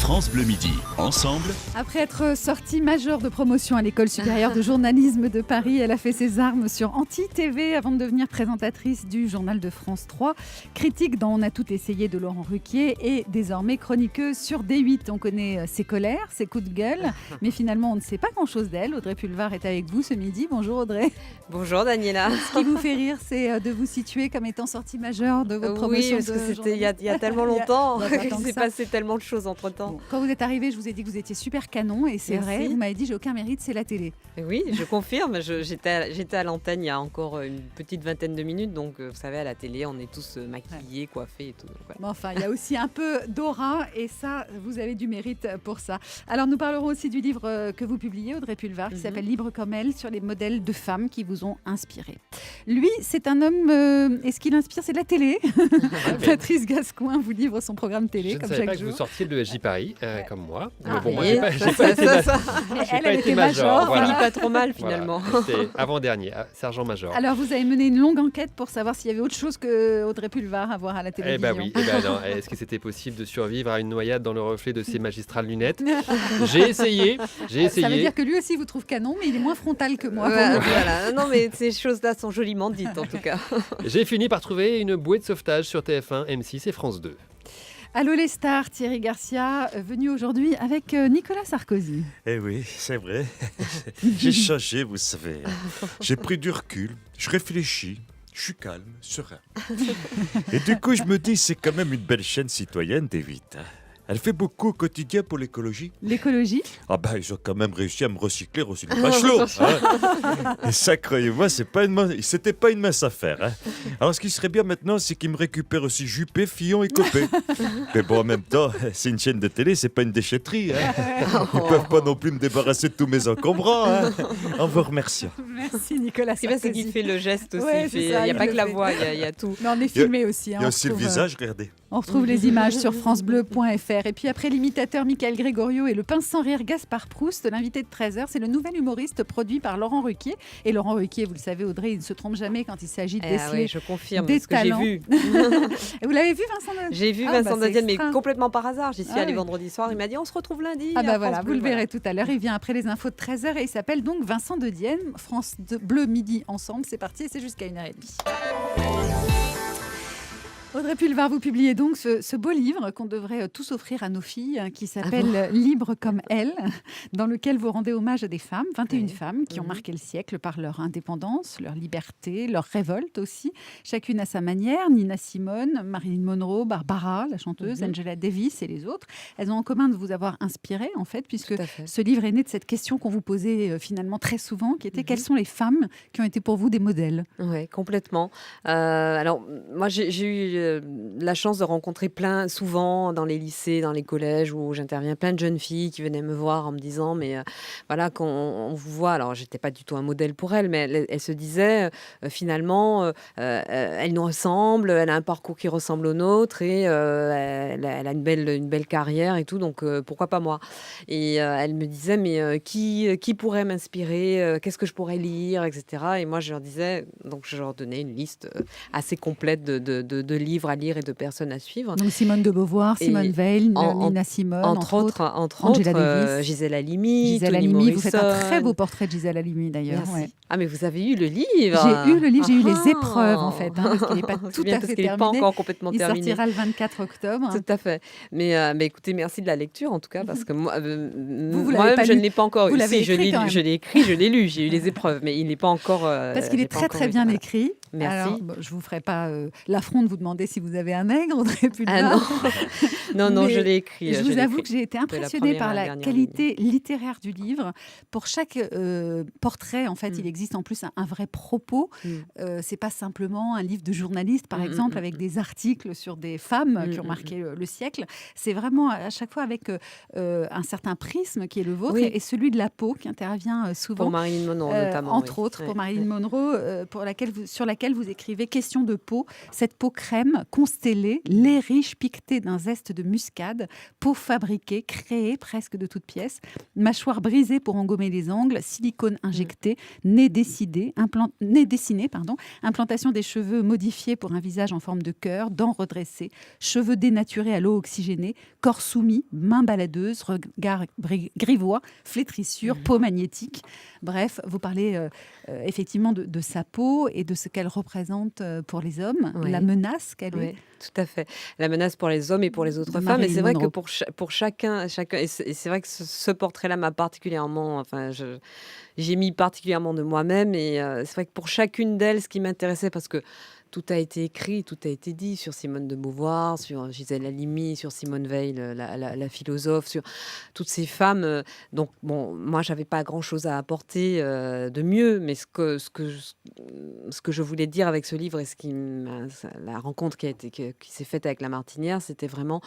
France Bleu Midi, ensemble. Après être sortie majeure de promotion à l'École supérieure de journalisme de Paris, elle a fait ses armes sur Anti-TV avant de devenir présentatrice du Journal de France 3. Critique dans On a tout essayé de Laurent Ruquier et désormais chroniqueuse sur D8. On connaît ses colères, ses coups de gueule, mais finalement on ne sait pas grand-chose d'elle. Audrey Pulvar est avec vous ce midi. Bonjour Audrey. Bonjour Daniela. Ce qui vous fait rire, c'est de vous situer comme étant sortie majeure de votre promotion. Oui, parce que c'était il y a tellement longtemps. Il s'est passé tellement de choses entre-temps. Bon, quand vous êtes arrivée, je vous ai dit que vous étiez super canon et c'est vrai, vous m'avez dit j'ai aucun mérite, c'est la télé. Oui, je confirme, j'étais à l'antenne il y a encore une petite vingtaine de minutes, donc vous savez à la télé on est tous maquillés, coiffés et tout. Donc, voilà. Mais enfin, il y a aussi un peu d'aura et ça, vous avez du mérite pour ça. Alors nous parlerons aussi du livre que vous publiez, Audrey Pulvar, qui s'appelle Libre comme elle, sur les modèles de femmes qui vous ont inspiré. Lui, c'est un homme, et ce qui l'inspire, c'est de la télé. Patrice Gascoin vous livre son programme télé, je comme ne savais chaque pas jour. que vous sortiez de ESJ Paris, comme moi. Ah, bon, moi, et j'ai pas Elle été était major. On finit pas trop mal finalement. Voilà. C'était avant-dernier, sergent-major. Alors vous avez mené une longue enquête pour savoir s'il y avait autre chose que Audrey Pulvar à voir à la télévision. Eh ben oui, non. Est-ce que c'était possible de survivre à une noyade dans le reflet de ses magistrales lunettes? J'ai essayé. Ça veut dire que lui aussi vous trouve canon, mais il est moins frontal que moi. Voilà. Non mais ces choses-là sont joliment dites en tout cas. J'ai fini par trouver une bouée de sauvetage sur TF1, M6 et France 2. Allô les stars, Thierry Garcia, venu aujourd'hui avec Nicolas Sarkozy. Eh oui, c'est vrai. J'ai changé, vous savez. J'ai pris du recul, je réfléchis, je suis calme, serein. Et du coup, je me dis, c'est quand même une belle chaîne citoyenne, D8. Elle fait beaucoup au quotidien pour l'écologie. L'écologie? Ah ben, ils ont quand même réussi à me recycler Roselyne Bachelot. Hein. Et ça, croyez-moi, c'était pas une mince affaire. Hein. Alors, ce qui serait bien maintenant, c'est qu'ils me récupèrent aussi Juppé, Fillon et Copé. Mais bon, en même temps, c'est une chaîne de télé, c'est pas une déchetterie. Hein. Ils peuvent pas non plus me débarrasser de tous mes encombrants. Hein. En vous remerciant. Merci Nicolas Sarkozy. C'est qu'il fait le geste aussi. Ouais, il n'y a pas que la voix, il y a tout. Mais on est filmé aussi. Il y a aussi le visage, regardez. On retrouve les images sur francebleu.fr. Et puis après l'imitateur Michael Grégorio et le pince sans rire Gaspard Proust, l'invité de 13h, c'est le nouvel humoriste produit par Laurent Ruquier. Et Laurent Ruquier, vous le savez Audrey, il ne se trompe jamais quand il s'agit de déceler oui, je confirme, des ce que talents. j'ai vu. Et vous l'avez vu Vincent Dodienne? J'ai vu Vincent Dodienne, mais complètement par hasard. J'y suis allée vendredi soir, il m'a dit on se retrouve lundi. Ah bah voilà, vous le verrez tout à l'heure. Il vient après les infos de 13h et il s'appelle donc Vincent Dodienne. France Bleu Midi ensemble, c'est parti et c'est jusqu'à 1h30. Audrey Pulvar, vous publiez donc ce beau livre qu'on devrait tous offrir à nos filles, qui s'appelle Libre comme elle, dans lequel vous rendez hommage à des femmes, 21 femmes qui ont marqué le siècle par leur indépendance, leur liberté, leur révolte aussi, chacune à sa manière. Nina Simone, Marilyn Monroe, Barbara, la chanteuse, Angela Davis et les autres. Elles ont en commun de vous avoir inspiré, en fait, puisque ce livre est né de cette question qu'on vous posait finalement très souvent, qui était quelles sont les femmes qui ont été pour vous des modèles? Oui, complètement. Alors, moi, j'ai eu la chance de rencontrer souvent dans les lycées, dans les collèges où j'interviens, plein de jeunes filles qui venaient me voir en me disant mais voilà, quand on vous voit, alors j'étais pas du tout un modèle pour elles, mais elles se disaient finalement elle nous ressemble, elle a un parcours qui ressemble au nôtre et elle a une belle carrière et tout, donc pourquoi pas moi? Et elle me disait mais qui pourrait m'inspirer, qu'est-ce que je pourrais lire, etc. Et moi je leur disais, donc je leur donnais une liste assez complète de livres à lire et de personnes à suivre. Donc Simone de Beauvoir, Simone Veil, Nina Simone, entre autres Angela Davis, Gisèle Halimi, vous faites un très beau portrait de Gisèle Halimi d'ailleurs. Ouais. Ah mais vous avez eu le livre? J'ai eu le livre, j'ai eu les épreuves en fait, parce qu'il n'est pas tout à fait terminé. Pas encore complètement terminé. Il sortira le 24 octobre. Tout à fait. Mais écoutez, merci de la lecture en tout cas, parce que moi-même je ne l'ai pas encore eu. Si, je l'ai écrit, je l'ai lu, j'ai eu les épreuves, mais il n'est pas encore. Parce qu'il est très bien écrit. Merci. Alors, je ne vous ferai pas l'affront de vous demander si vous avez un nègre, Audrey Pulvar. Non, je l'ai écrit. Je vous avoue que j'ai été impressionnée par la qualité littéraire du livre. Pour chaque portrait, en fait, il existe en plus un vrai propos. C'est pas simplement un livre de journaliste, par exemple, avec des articles sur des femmes qui ont marqué le siècle. C'est vraiment à chaque fois avec un certain prisme qui est le vôtre et celui de la peau qui intervient souvent. Pour Marilyn Monroe, notamment. Entre autres, pour Marilyn Monroe, sur laquelle lequel vous écrivez « Question de peau, cette peau crème, constellée, lait riche piqueté d'un zeste de muscade, peau fabriquée, créée presque de toutes pièces, mâchoire brisée pour engommer les angles, silicone injecté, nez dessiné, implantation des cheveux modifiés pour un visage en forme de cœur, dents redressées, cheveux dénaturés à l'eau oxygénée, corps soumis, mains baladeuses, regard grivois, flétrissures, peau magnétique. » Bref, vous parlez effectivement de sa peau et de ce qu'elle représente pour les hommes, la menace qu'elle est. Tout à fait. La menace pour les hommes et pour les autres femmes. Et c'est vrai que pour chacun et c'est vrai que ce portrait-là m'a particulièrement... j'ai mis particulièrement de moi-même. Et c'est vrai que pour chacune d'elles, ce qui m'intéressait, parce que tout a été écrit, tout a été dit sur Simone de Beauvoir, sur Gisèle Halimi, sur Simone Veil, la philosophe, sur toutes ces femmes. Donc, bon, moi, j'avais pas grand-chose à apporter de mieux, mais ce que je voulais dire avec ce livre et la rencontre qui s'est faite avec La Martinière, c'était vraiment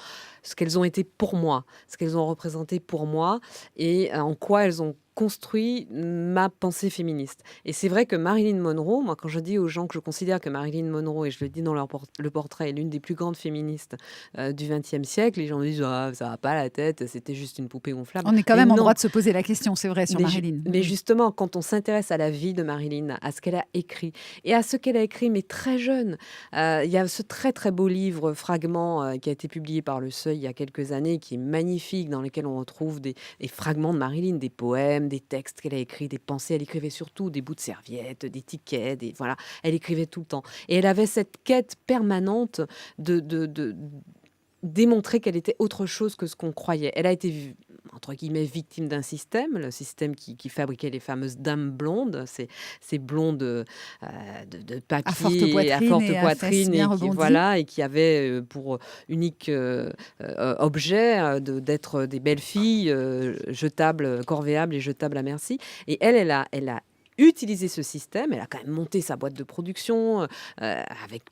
ce qu'elles ont été pour moi, ce qu'elles ont représenté pour moi et en quoi elles ont construit ma pensée féministe. Et c'est vrai que Marilyn Monroe, moi quand je dis aux gens que je considère que Marilyn Monroe, et je le dis dans le portrait, est l'une des plus grandes féministes du XXe siècle, les gens me disent ça va pas la tête, c'était juste une poupée gonflable. On est quand même en droit de se poser la question, c'est vrai, sur Marilyn. Mais justement, quand on s'intéresse à la vie de Marilyn, à ce qu'elle a écrit, et à ce qu'elle a écrit, mais très jeune, il y a ce très très beau livre, Fragments, qui a été publié par Le Seuil il y a quelques années, qui est magnifique, dans lequel on retrouve des fragments de Marilyn, des poèmes, des textes qu'elle a écrits, des pensées. Elle écrivait surtout des bouts de serviettes, des tickets, voilà. Elle écrivait tout le temps. Et elle avait cette quête permanente de démontrer qu'elle était autre chose que ce qu'on croyait. Elle a été, entre guillemets, victime d'un système, le système qui fabriquait les fameuses dames blondes, ces blondes de papier à forte poitrine et qui avaient pour unique objet d'être des belles filles jetables, corvéables et jetables à merci. Et elle a utilisé ce système, elle a quand même monté sa boîte de production avec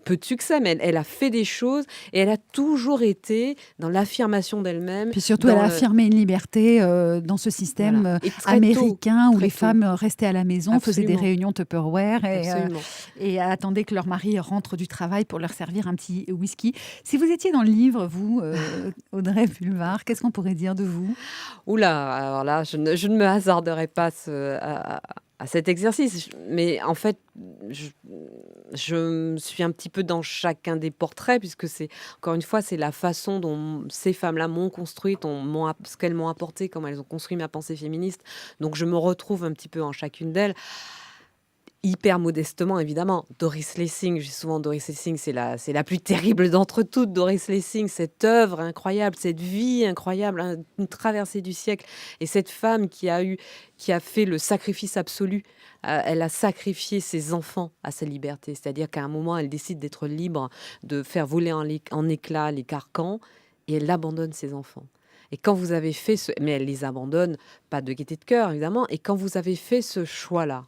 peu de succès, mais elle a fait des choses et elle a toujours été dans l'affirmation d'elle-même. Puis surtout, elle a affirmé une liberté dans ce système américain où les femmes restaient à la maison, faisaient des réunions Tupperware et attendaient que leur mari rentre du travail pour leur servir un petit whisky. Si vous étiez dans le livre, vous, Audrey Pulvar, qu'est-ce qu'on pourrait dire de vous ? Oula, alors là, je ne me hasarderai pas à cet exercice. Mais en fait, je suis un petit peu dans chacun des portraits, puisque c'est, encore une fois, c'est la façon dont ces femmes-là m'ont construite, ce qu'elles m'ont apporté, comment elles ont construit ma pensée féministe. Donc je me retrouve un petit peu en chacune d'elles. Hyper modestement, évidemment. Doris Lessing, je dis souvent Doris Lessing, c'est la plus terrible d'entre toutes. Doris Lessing, cette œuvre incroyable, cette vie incroyable, une traversée du siècle. Et cette femme qui a fait le sacrifice absolu. Elle a sacrifié ses enfants à sa liberté. C'est-à-dire qu'à un moment, elle décide d'être libre, de faire voler en éclats les carcans, et elle abandonne ses enfants. Et quand vous avez fait mais elle les abandonne, pas de gaieté de cœur, évidemment. Et quand vous avez fait ce choix-là,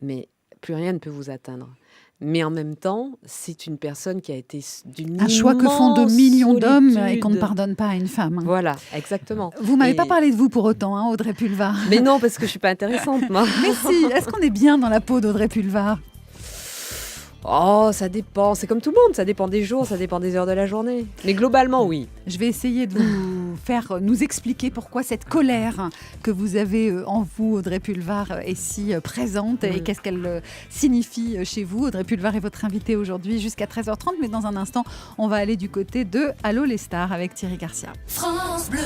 mais plus rien ne peut vous atteindre. Mais en même temps, c'est une personne qui a été d'une un choix que font de millions d'hommes et qu'on ne pardonne pas à une femme. Voilà, exactement. Vous m'avez pas parlé de vous pour autant, Audrey Pulvar. Mais non, parce que je suis pas intéressante, moi. Mais si, est-ce qu'on est bien dans la peau d'Audrey Pulvar ? Oh, ça dépend. C'est comme tout le monde. Ça dépend des jours, ça dépend des heures de la journée. Mais globalement, oui. Je vais essayer de vous faire nous expliquer pourquoi cette colère que vous avez en vous, Audrey Pulvar, est si présente et qu'est-ce qu'elle signifie chez vous. Audrey Pulvar est votre invitée aujourd'hui jusqu'à 13h30. Mais dans un instant, on va aller du côté de Allô les stars avec Thierry Garcia. France Bleu.